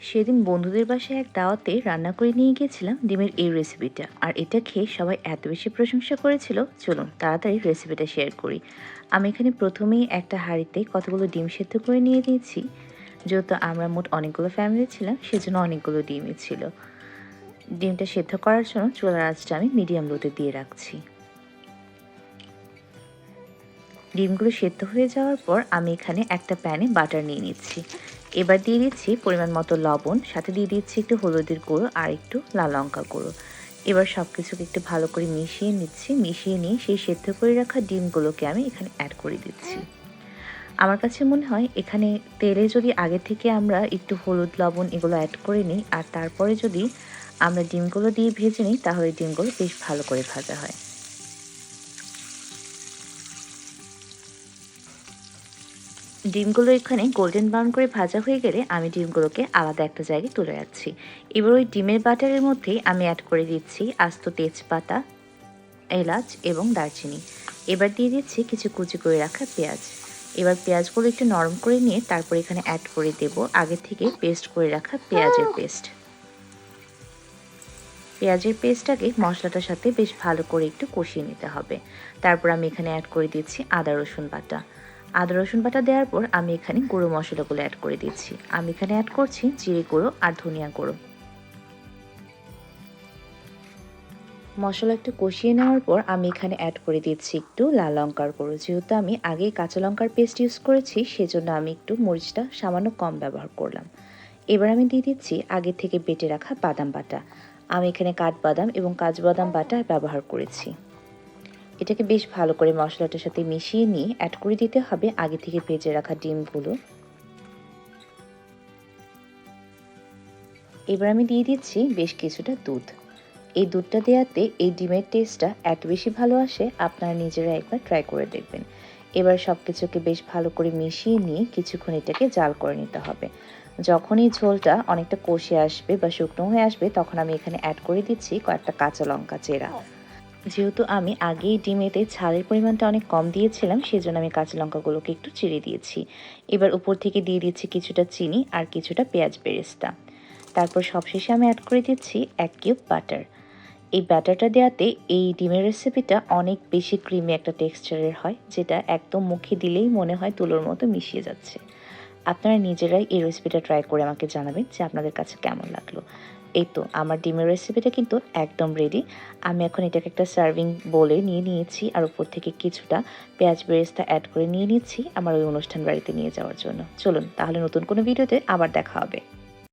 সেদিন বন্ধুদের বাসায় এক দাওয়াতে রান্না করে নিয়ে গিয়েছিলাম ডিমের এই রেসিপিটা, আর এটা খেয়ে সবাই এত বেশি প্রশংসা করেছিল। চলুন তাড়াতাড়ি রেসিপিটা শেয়ার করি। আমি এখানে প্রথমেই একটা হাঁড়িতে কতগুলো ডিম সেদ্ধ করে নিয়ে নিয়েছি। যেহেতু আমরা মোট অনেকগুলো ফ্যামিলি ছিলাম, সেজন্য অনেকগুলো ডিমই ছিল। ডিমটা সেদ্ধ করার জন্য চুলার আঁচটা আমি মিডিয়াম লোতে দিয়ে রাখছি। ডিমগুলো সেদ্ধ হয়ে যাওয়ার পর আমি এখানে একটা প্যানে বাটার নিয়ে নিচ্ছি। এবার দিয়ে দিচ্ছি পরিমাণ মতো লবণ, সাথে দিয়ে দিচ্ছি একটু হলুদের গুঁড়ো আর একটু লাল লঙ্কা গুঁড়ো। এবার সব কিছুকে একটু ভালো করে মিশিয়ে নিচ্ছি। মিশিয়ে নিয়ে সেই সেদ্ধ করে রাখা ডিমগুলোকে আমি এখানে অ্যাড করে দিচ্ছি। আমার কাছে মনে হয় এখানে তেলে যদি আগে থেকে আমরা একটু হলুদ লবণ এগুলো অ্যাড করে নিই আর তারপরে যদি আমরা ডিমগুলো দিয়ে ভেজে নিই, তাহলে ডিমগুলো বেশ ভালো করে ভাজা হয়। ডিমগুলো এখানে গোল্ডেন ব্রাউন করে ভাজা হয়ে গেলে আমি ডিমগুলোকে আলাদা একটা জায়গায় তুলে রাখছি। এবার ওই ডিমের বাটারের মধ্যেই আমি অ্যাড করে দিচ্ছি আস্ত তেজপাতা, এলাচ এবং দারচিনি। এবার দিয়ে দিচ্ছি কিছু কুচি করে রাখা পেঁয়াজ। এবার পেঁয়াজগুলো একটু নরম করে নিয়ে তারপর এখানে অ্যাড করে দেব আগে থেকে পেস্ট করে রাখা পেঁয়াজের পেস্ট। পেঁয়াজের পেস্টটাকে মশলাটার সাথে বেশ ভালো করে একটু কষিয়ে নিতে হবে। তারপর আমি এখানে অ্যাড করে দিচ্ছি আদা রসুন বাটা। আদা রসুন বাটা দেওয়ার পর আমি এখানে গুঁড়ো মশলাগুলো অ্যাড করে দিচ্ছি। আমি এখানে অ্যাড করছি জিরে গুঁড়ো আর ধনিয়া গুঁড়ো। মশলা একটু কষিয়ে নেওয়ার পর আমি এখানে অ্যাড করে দিচ্ছি একটু লাল লঙ্কার গুঁড়ো। যেহেতু আমি আগেই কাঁচা লঙ্কার পেস্ট ইউজ করেছি, সেজন্য আমি একটু মরিচটা সামান্য কম ব্যবহার করলাম। এবার আমি দিয়ে দিচ্ছি আগে থেকে বেটে রাখা বাদাম বাটা। আমি এখানে কাঠবাদাম এবং কাজু বাদাম বাটা ব্যবহার করেছি। এটাকে বেশ ভালো করে মশলাটার সাথে মিশিয়ে নিয়ে অ্যাড করে দিতে হবে আগে থেকে ভেজে রাখা ডিমগুলো। এবার আমি দিয়ে দিচ্ছি বেশ কিছুটা দুধ। এই দুধটা দেওয়াতে এই ডিমের টেস্টটা এত বেশি ভালো আসে, আপনারা নিজেরা একবার ট্রাই করে দেখবেন। এবার সব কিছুকে বেশ ভালো করে মিশিয়ে নিয়ে কিছুক্ষণ এটাকে জাল করে নিতে হবে। যখনই ঝোলটা অনেকটা কষে আসবে বা শুকনো হয়ে আসবে, তখন আমি এখানে অ্যাড করে দিচ্ছি কয়েকটা কাঁচা লঙ্কা চেরা। যেহেতু আমি আগেই ডিমেতে ঝালের পরিমাণটা অনেক কম দিয়েছিলাম, সেজন্য আমি কাঁচা লঙ্কাগুলোকে একটু চিড়ে দিয়েছি। এবার উপর থেকে দিয়ে দিচ্ছি কিছুটা চিনি আর কিছুটা পেঁয়াজ বেরেস্তা। তারপর সবশেষে আমি অ্যাড করে দিচ্ছি 1 কিউব বাটার। এই ব্যাটারটা দেওয়াতে এই ডিমের রেসিপিটা অনেক বেশি ক্রিমি একটা টেক্সচারের হয়, যেটা একদম মুখে দিলেই মনে হয় তুলোর মতো মিশিয়ে যাচ্ছে। আপনারা নিজেরাই এই রেসিপিটা ট্রাই করে আমাকে জানাবেন যে আপনাদের কাছে কেমন লাগলো। এই তো আমার ডিমের রেসিপিটা কিন্তু একদম রেডি। আমি এখন এটাকে একটা সার্ভিং বোলে নিয়ে নিয়েছি আর উপর থেকে কিছুটা পেঁয়াজ বেরেস্তা অ্যাড করে নিয়ে নিচ্ছি আমার ওই অনুষ্ঠান বাড়িতে নিয়ে যাওয়ার জন্য। চলুন তাহলে নতুন কোনো ভিডিওতে আবার দেখা হবে।